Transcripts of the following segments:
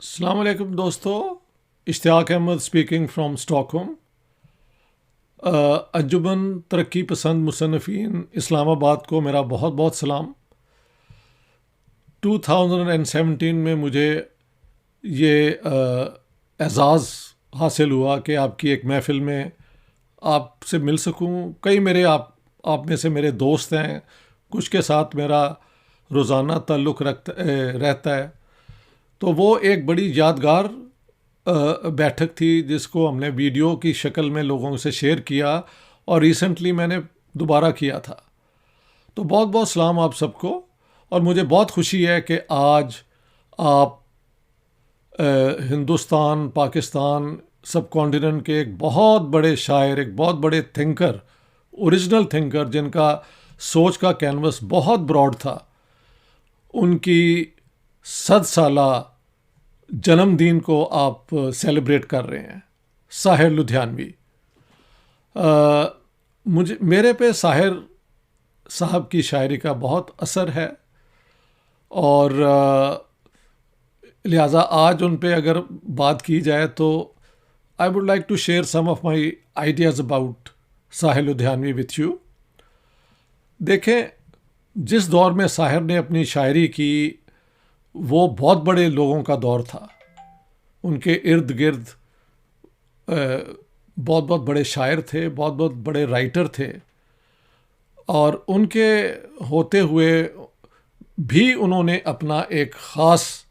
अस्सलाम वालेकुम दोस्तों, Ishtiaq Ahmed speaking from Stockholm. Anjuman Taraqqi Pasand मुसन्निफ़ीन Islamabad को मेरा बहुत बहुत सलाम। 2017 में मुझे ये एज़ाज़ हासिल हुआ कि आपकी एक महफ़िल में आपसे मिल सकूं। कई मेरे आप में से मेरे दोस्त हैं, कुछ के साथ मेरा रोज़ाना ताल्लुक़ रहता है। तो वो एक बड़ी यादगार बैठक थी जिसको हमने वीडियो की शक्ल में लोगों से शेयर किया और रिसेंटली मैंने दोबारा किया था। तो बहुत बहुत सलाम आप सबको, और मुझे बहुत खुशी है कि आज आप हिंदुस्तान, पाकिस्तान, सब कॉन्टिनेंट के एक बहुत बड़े शायर, एक बहुत बड़े थिंकर, ओरिजिनल थिंकर जिनका सोच का कैनवस बहुत ब्रॉड था, उनकी 100 साला जन्मदिन को आप सेलिब्रेट कर रहे हैं। साहिर लुधियानवी। मेरे पे साहिर साहब की शायरी का बहुत असर है और लिहाजा आज उन पे अगर बात की जाए तो I would like to share some of my ideas about Sahir Ludhianvi with you. देखें, जिस दौर में साहिर ने अपनी शायरी की वो बहुत बड़े लोगों का दौर था। उनके इर्द गिर्द बहुत बहुत बड़े शायर थे, बहुत बहुत बड़े राइटर थे, और उनके होते हुए भी उन्होंने अपना एक ख़ास,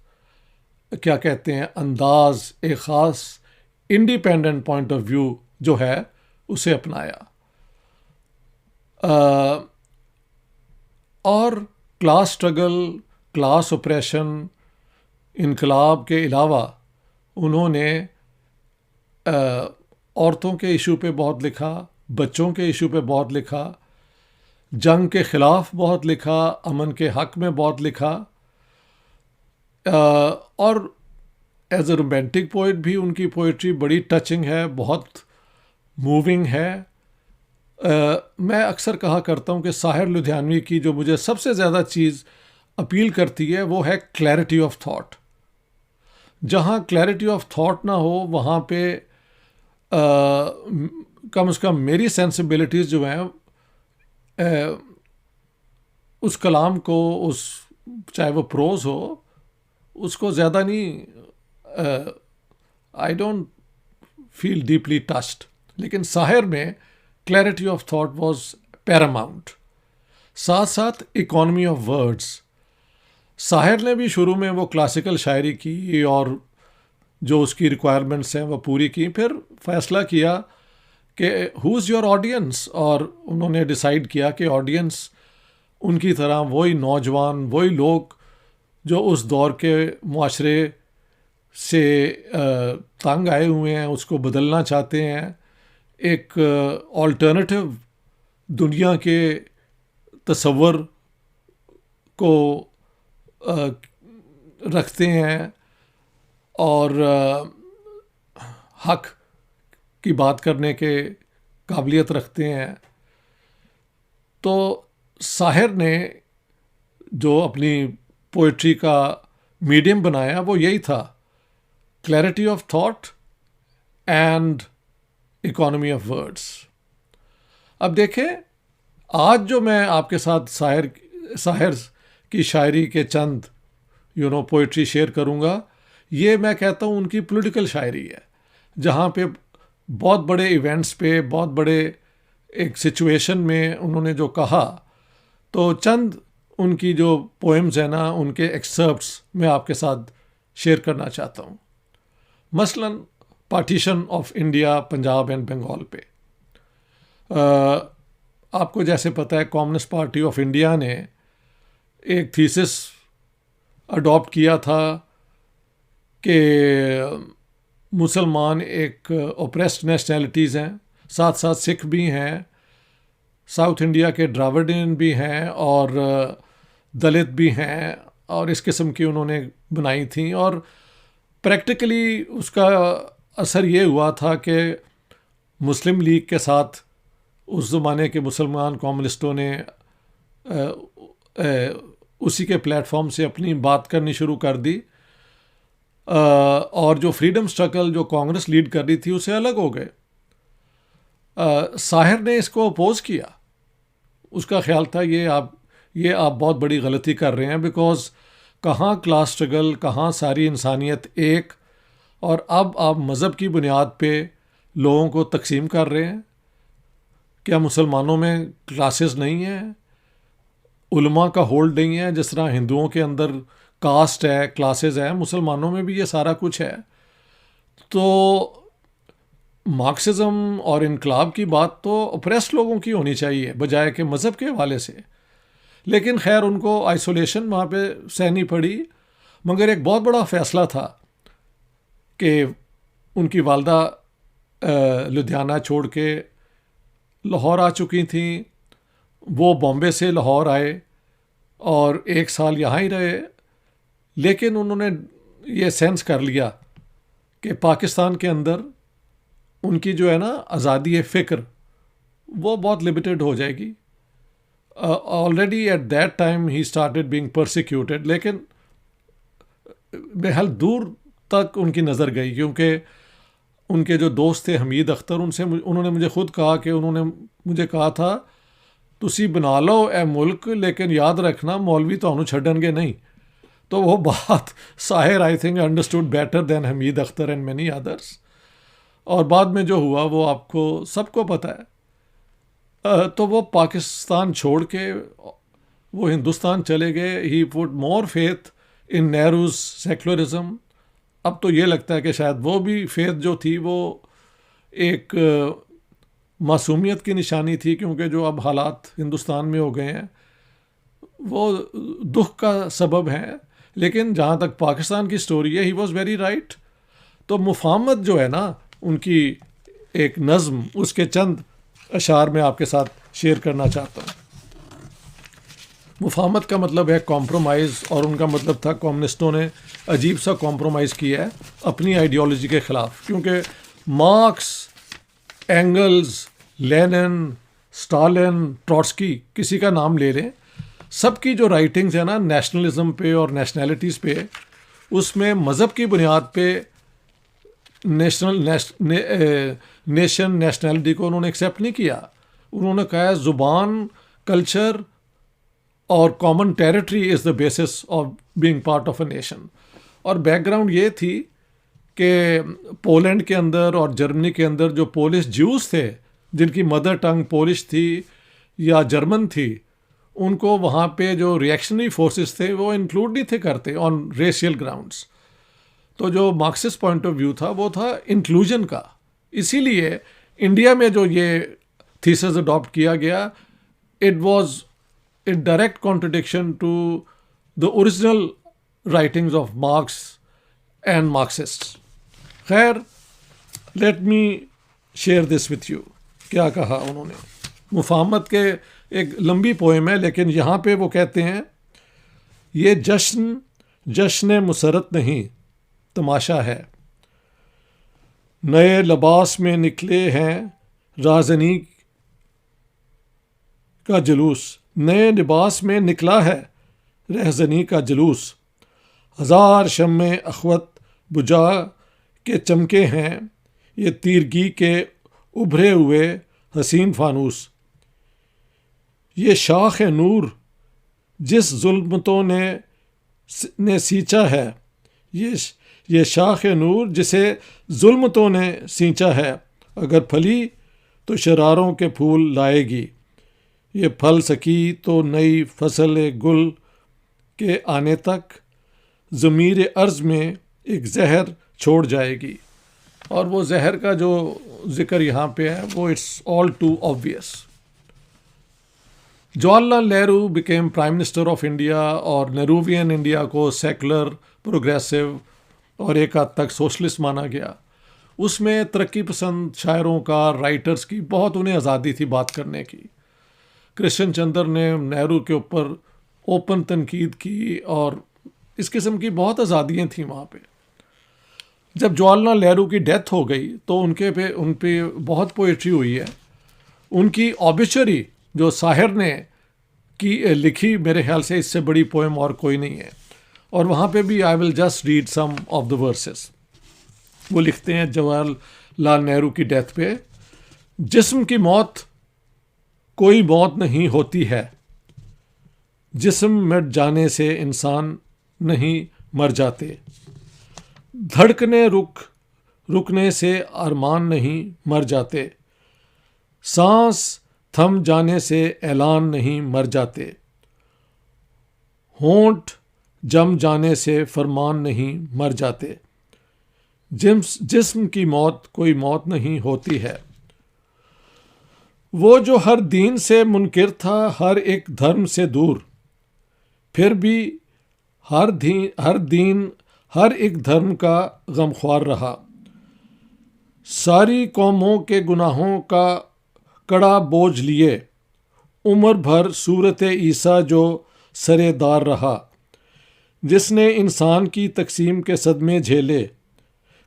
क्या कहते हैं, अंदाज़, एक ख़ास इंडिपेंडेंट पॉइंट ऑफ व्यू जो है उसे अपनाया। और क्लास स्ट्रगल, क्लास ऑपरेशन, इनकलाब के अलावा उन्होंने औरतों के इशू पे बहुत लिखा, बच्चों के इशू पे बहुत लिखा, जंग के ख़िलाफ़ बहुत लिखा, अमन के हक़ में बहुत लिखा, और एज ए रोमांटिक पोइट भी उनकी पोइट्री बड़ी टचिंग है, बहुत मूविंग है। मैं अक्सर कहा करता हूँ कि साहिर लुधियानवी की जो मुझे सबसे ज़्यादा चीज़ अपील करती है वो है क्लैरिटी ऑफ थॉट। जहाँ क्लैरिटी ऑफ थॉट ना हो वहाँ पे कम से कम मेरी सेंसिबिलिटीज़ जो हैं उस कलाम को, उस चाहे वो प्रोज हो, उसको ज़्यादा नहीं, I don't feel deeply touched. लेकिन साहिर में clarity of thought was Paramount. साथ साथ इकॉनमी ऑफ वर्ड्स। साहिर ने भी शुरू में वो क्लासिकल शायरी की और जो उसकी रिक्वायरमेंट्स हैं वो पूरी की, फिर फैसला किया कि हु इज़ योर ऑडियंस, और उन्होंने डिसाइड किया कि ऑडियंस उनकी तरह वही नौजवान, वही लोग जो उस दौर के मुआशरे से तंग आए हुए हैं, उसको बदलना चाहते हैं, एक ऑल्टरनेटिव दुनिया के तसव्वुर को रखते हैं और हक की बात करने के काबिलियत रखते हैं। तो साहिर ने जो अपनी पोइट्री का मीडियम बनाया वो यही था, clarity of thought and economy of words. अब देखें, आज जो मैं आपके साथ साहिर की शायरी के चंद पोइट्री शेयर करूँगा, ये मैं कहता हूँ उनकी पॉलिटिकल शायरी है, जहाँ पे बहुत बड़े इवेंट्स पे, बहुत बड़े एक सिचुएशन में उन्होंने जो कहा, तो चंद उनकी जो पोएम्स हैं ना, उनके एक्सर्प्ट्स मैं आपके साथ शेयर करना चाहता हूँ। मसलन partition of India, Punjab and Bengal पे। आपको जैसे पता है, कम्युनिस्ट पार्टी ऑफ इंडिया ने एक थीसिस अडॉप्ट किया था कि मुसलमान एक ओप्रेस्ड नेशनैलिटीज़ हैं, साथ साथ सिख भी हैं, साउथ इंडिया के द्राविडियन भी हैं और दलित भी हैं, और इस किस्म की उन्होंने बनाई थी। और प्रैक्टिकली उसका असर ये हुआ था कि मुस्लिम लीग के साथ उस ज़माने के मुसलमान कम्युनिस्टों ने उसी के प्लेटफॉर्म से अपनी बात करनी शुरू कर दी। और जो फ्रीडम स्ट्रगल जो कांग्रेस लीड कर रही थी उससे अलग हो गए। साहिर ने इसको अपोज किया। उसका ख्याल था ये आप बहुत बड़ी गलती कर रहे हैं, बिकॉज कहाँ क्लास स्ट्रगल, कहाँ सारी इंसानियत एक, और अब आप मज़हब की बुनियाद पे लोगों को तकसीम कर रहे हैं। क्या मुसलमानों में क्लासेस नहीं हैं, उलमा का होल्ड नहीं है? जिस तरह हिंदुओं के अंदर कास्ट है, क्लासेस है, मुसलमानों में भी ये सारा कुछ है। तो मार्क्सिज्म और इनकलाब की बात तो ओप्रेस्ड लोगों की होनी चाहिए बजाय कि मज़हब के हवाले से। लेकिन खैर उनको आइसोलेशन वहाँ पे सहनी पड़ी। मगर एक बहुत बड़ा फ़ैसला था कि उनकी वालदा लुधियाना छोड़ के लाहौर आ चुकी थी। वो बॉम्बे से लाहौर आए और 1 साल यहाँ ही रहे। लेकिन उन्होंने ये सेंस कर लिया कि पाकिस्तान के अंदर उनकी जो है ना आज़ादी फ़िक्र, वो बहुत लिमिटेड हो जाएगी। Already at that time he started being persecuted. लेकिन बेहद दूर तक उनकी नज़र गई, क्योंकि उनके जो दोस्त थे हमीद अख्तर, उन्होंने मुझे ख़ुद कहा कि उन्होंने मुझे कहा था तुसी बना लो ए मुल्क, लेकिन याद रखना मौलवी तुहानू छड्डणगे नहीं। तो वो बात Sahir I think understood better than Hamid Akhtar and many others. और बाद में जो हुआ वो आपको सबको पता है। तो वो पाकिस्तान छोड़ के वो हिंदुस्तान चले गए। He put more faith in Nehru's secularism. अब तो ये लगता है कि शायद वो भी फेथ जो थी वो एक मासूमियत की निशानी थी, क्योंकि जो अब हालात हिंदुस्तान में हो गए हैं वो दुख का सबब है। लेकिन जहाँ तक पाकिस्तान की स्टोरी है, ही वॉज वेरी राइट। तो मुफाहमत जो है ना उनकी एक नज़्म, उसके चंद अशार में आपके साथ शेयर करना चाहता हूँ। मुफाहमत का मतलब है कॉम्प्रोमाइज़, और उनका मतलब था कम्युनिस्टों ने अजीब सा कॉम्प्रोमाइज़ किया है अपनी आइडियोलॉजी के ख़िलाफ़। क्योंकि marks, angles, Lenin, Stalin, Trotsky, किसी का नाम ले लें, सबकी जो राइटिंग्स है ना नेशनलिज्म पे और नेशनैलिटीज़ पे, उसमें मज़हब की बुनियाद पे नेशन नेशनैलिटी को उन्होंने एक्सेप्ट नहीं किया। उन्होंने कहा ज़ुबान, कल्चर और common territory is the basis of being part of a nation. और बैकग्राउंड ये थी कि पोलैंड के अंदर और जर्मनी के अंदर जो पोलिश ज्यूज़ थे, जिनकी मदर टंग पोलिश थी या जर्मन थी, उनको वहाँ पे जो रिएक्शनरी फोर्सेस थे वो इंक्लूड नहीं थे करते ऑन रेशियल ग्राउंड्स। तो जो मार्क्सिस्ट पॉइंट ऑफ व्यू था वो था इंक्लूजन का। इसीलिए इंडिया में जो ये थीसिस अडॉप्ट किया गया, it was in direct contradiction to the original writings of Marx and Marxists. खैर, let me share this with you. क्या कहा उन्होंने? मुफाहमत के एक लंबी पोएम है, लेकिन यहाँ पे वो कहते हैं ये जश्न मुसरत नहीं तमाशा है, नए लिबास में निकले हैं राजनी का जुलूस, नए लिबास में निकला है रहजनी का जुलूस, 1000 शम्मे अखवत बुझा के चमके हैं ये तीरगी के उभरे हुए हसीन फानूस, ये शाख नूर जिस जुल्मतों ने सींचा है, ये शाख नूर जिसे जुल्मतों ने सींचा है, अगर फली तो शरारों के फूल लाएगी, ये फल सकी तो नई फसल गुल के आने तक ज़मीर अर्ज़ में एक जहर छोड़ जाएगी। और वो जहर का जो जिक्र यहाँ पे है वो it's all too obvious. Jawaharlal Nehru became prime minister of India और नेहरूवियन इंडिया को सेकुलर, प्रोग्रेसिव और एक हद तक सोशलिस्ट माना गया। उसमें तरक्की पसंद शायरों का, राइटर्स की बहुत उन्हें आज़ादी थी बात करने की। कृष्ण चंद्र ने नेहरू के ऊपर ओपन तनकीद की और इस किस्म की बहुत आज़ादियाँ थीं वहाँ पे। जब जवाहरलाल नेहरू की डेथ हो गई तो उन पे बहुत पोइट्री हुई है। उनकी ऑबिचरी जो साहिर ने की लिखी, मेरे ख्याल से इससे बड़ी पोएम और कोई नहीं है। और वहाँ पे भी I will just read some of the verses. वो लिखते हैं जवाहरलाल नेहरू की डेथ पे, जिस्म की मौत कोई मौत नहीं होती है, जिस्म मिट जाने से इंसान नहीं मर जाते, धड़कने रुकने से अरमान नहीं मर जाते, सांस थम जाने से ऐलान नहीं मर जाते, होंठ जम जाने से फरमान नहीं मर जाते, जिस्म की मौत कोई मौत नहीं होती है। वो जो हर दीन से मुनकिर था, हर एक धर्म से दूर, फिर भी हर दीन हर एक धर्म का गमख्वार रहा, सारी कौमों के गुनाहों का कड़ा बोझ लिए, उम्र भर सूरत ईसा जो सरेदार रहा, जिसने इंसान की तकसीम के सदमे झेले,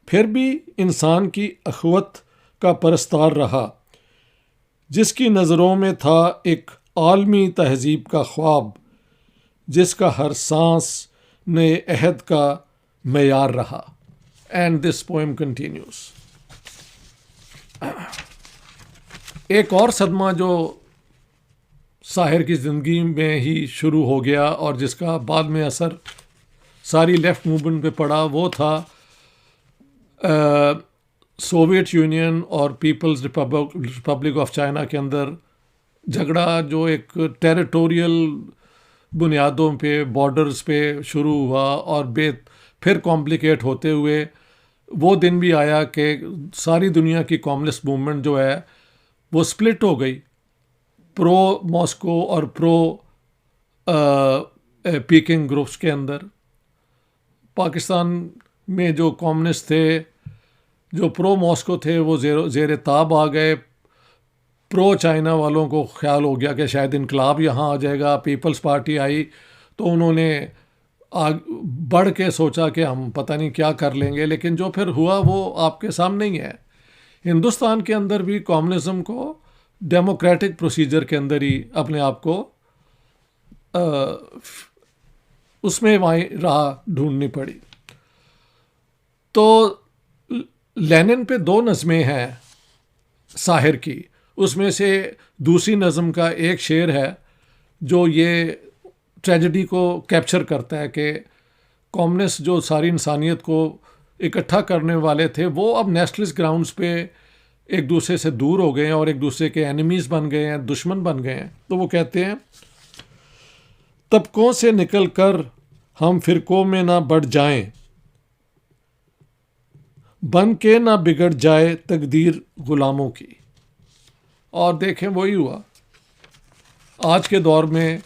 फिर भी इंसान की अखवत का परस्तार रहा, जिसकी नज़रों में था एक आलमी तहजीब का ख्वाब, जिसका हर सांस नए अहद का मेयार रहा। And this poem continuous. एक और सदमा जो साहिर की ज़िंदगी में ही शुरू हो गया और जिसका बाद में असर सारी लेफ़्ट मूवमेंट पे पड़ा, वो था सोवियत यूनियन और पीपल्स रिपब्लिक ऑफ चाइना के अंदर झगड़ा, जो एक टेरिटोरियल बुनियादों पे, बॉर्डर्स पे शुरू हुआ और फिर कॉम्प्लिकेट होते हुए वो दिन भी आया कि सारी दुनिया की कम्युनिस्ट मूवमेंट जो है वो स्प्लिट हो गई, प्रो मॉस्को और प्रो पीकिंग ग्रुप्स के अंदर। पाकिस्तान में जो कम्युनिस्ट थे, जो प्रो मॉस्को थे, वो ज़ेर ताब आ गए। प्रो चाइना वालों को ख्याल हो गया कि शायद इनकलाब यहाँ आ जाएगा। पीपल्स पार्टी आई तो उन्होंने बढ़ के सोचा कि हम पता नहीं क्या कर लेंगे, लेकिन जो फिर हुआ वो आपके सामने ही है। हिंदुस्तान के अंदर भी कम्युनिज़्म को डेमोक्रेटिक प्रोसीजर के अंदर ही अपने आप को उसमें वहीं राह ढूंढनी पड़ी। तो लेनिन पे 2 नज़में हैं साहिर की, उसमें से दूसरी नज़म का एक शेर है जो ये ट्रेजेडी को कैप्चर करता है कि कम्युनिस्ट जो सारी इंसानियत को इकट्ठा करने वाले थे, वो अब नेशनलिस्ट ग्राउंड्स पे एक दूसरे से दूर हो गए हैं और एक दूसरे के एनिमीज़ बन गए हैं, दुश्मन बन गए हैं। तो वो कहते हैं, तबकों से निकल कर हम फिरकों में ना बढ़ जाएं, बन के ना बिगड़ जाए तकदीर गुलामों की। और देखें वही हुआ। आज के दौर में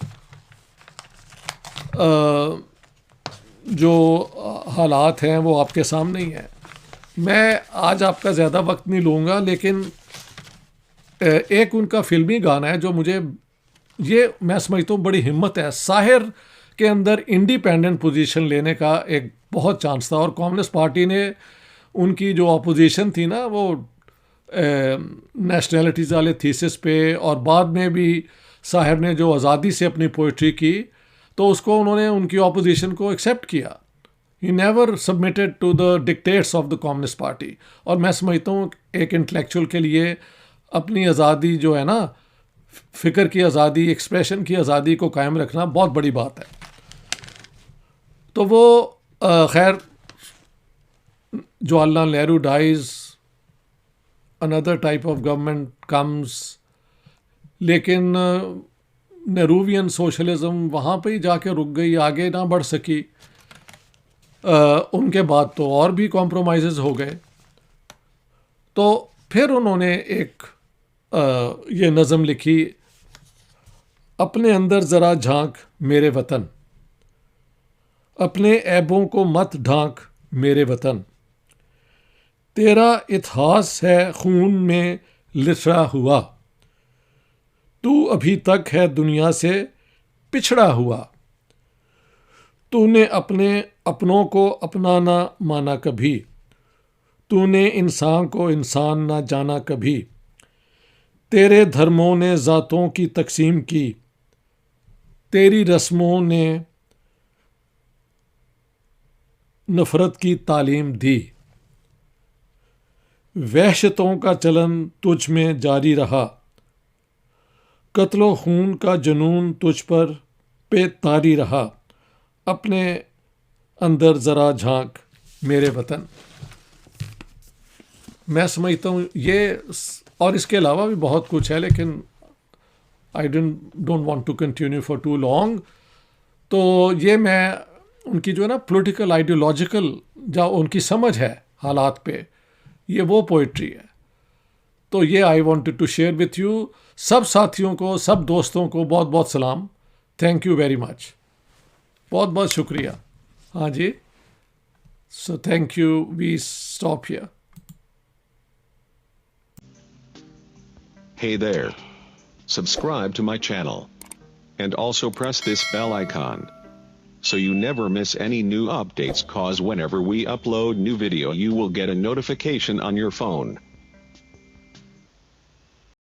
जो हालात हैं वो आपके सामने ही हैं। मैं आज आपका ज़्यादा वक्त नहीं लूँगा, लेकिन एक उनका फिल्मी गाना है जो मुझे, ये मैं समझता हूँ बड़ी हिम्मत है। साहिर के अंदर इंडिपेंडेंट पोजीशन लेने का एक बहुत चांस था और कम्युनिस्ट पार्टी ने उनकी जो अपोजिशन थी ना, वो नेशनैलिटीज़ वाले थीसिस पे, और बाद में भी साहिर ने जो आज़ादी से अपनी पोइट्री की तो उसको उन्होंने उनकी अपोजिशन को एक्सेप्ट किया। He never submitted to the dictates of the communist party. और मैं समझता हूँ एक इंटेलेक्चुअल के लिए अपनी आज़ादी जो है ना, फ़िक्र की आज़ादी, एक्सप्रेशन की आज़ादी को कायम रखना बहुत बड़ी बात है। तो वो खैर, Jawaharlal Nehru dies, another type of government comes, लेकिन नेहरूवियन सोशलिज्म वहाँ पे ही जाके रुक गई, आगे ना बढ़ सकी। उनके बाद तो और भी कॉम्प्रोमाइज़ हो गए। तो फिर उन्होंने एक ये नज़म लिखी, अपने अंदर ज़रा झांक मेरे वतन, अपने ऐबों को मत ढांक मेरे वतन, तेरा इतिहास है खून में लिथड़ा हुआ, तू अभी तक है दुनिया से पिछड़ा हुआ, तूने अपने अपनों को अपना ना माना कभी, तूने इंसान को इंसान ना जाना कभी, तेरे धर्मों ने ज़ातों की तकसीम की, तेरी रस्मों ने नफरत की तालीम दी। वहशतों का चलन तुझ में जारी रहा, कत्लो खून का जुनून तुझ पर पे तारी रहा। अपने अंदर ज़रा झांक मेरे वतन। मैं समझता हूँ ये, और इसके अलावा भी बहुत कुछ है, लेकिन I don't want to continue for too long. तो ये मैं उनकी जो है ना पॉलिटिकल आइडियोलॉजिकल जो उनकी समझ है हालात पे, ये वो पोइट्री है। तो ये I wanted to share with you. सब साथियों को, सब दोस्तों को बहुत बहुत सलाम। थैंक यू वेरी मच, बहुत बहुत शुक्रिया। हाँ जी, so thank you, we stop here. Hey there. Subscribe to my channel. And also press this bell icon, so you never miss any new updates, cause whenever we upload new video you will get a notification on your phone.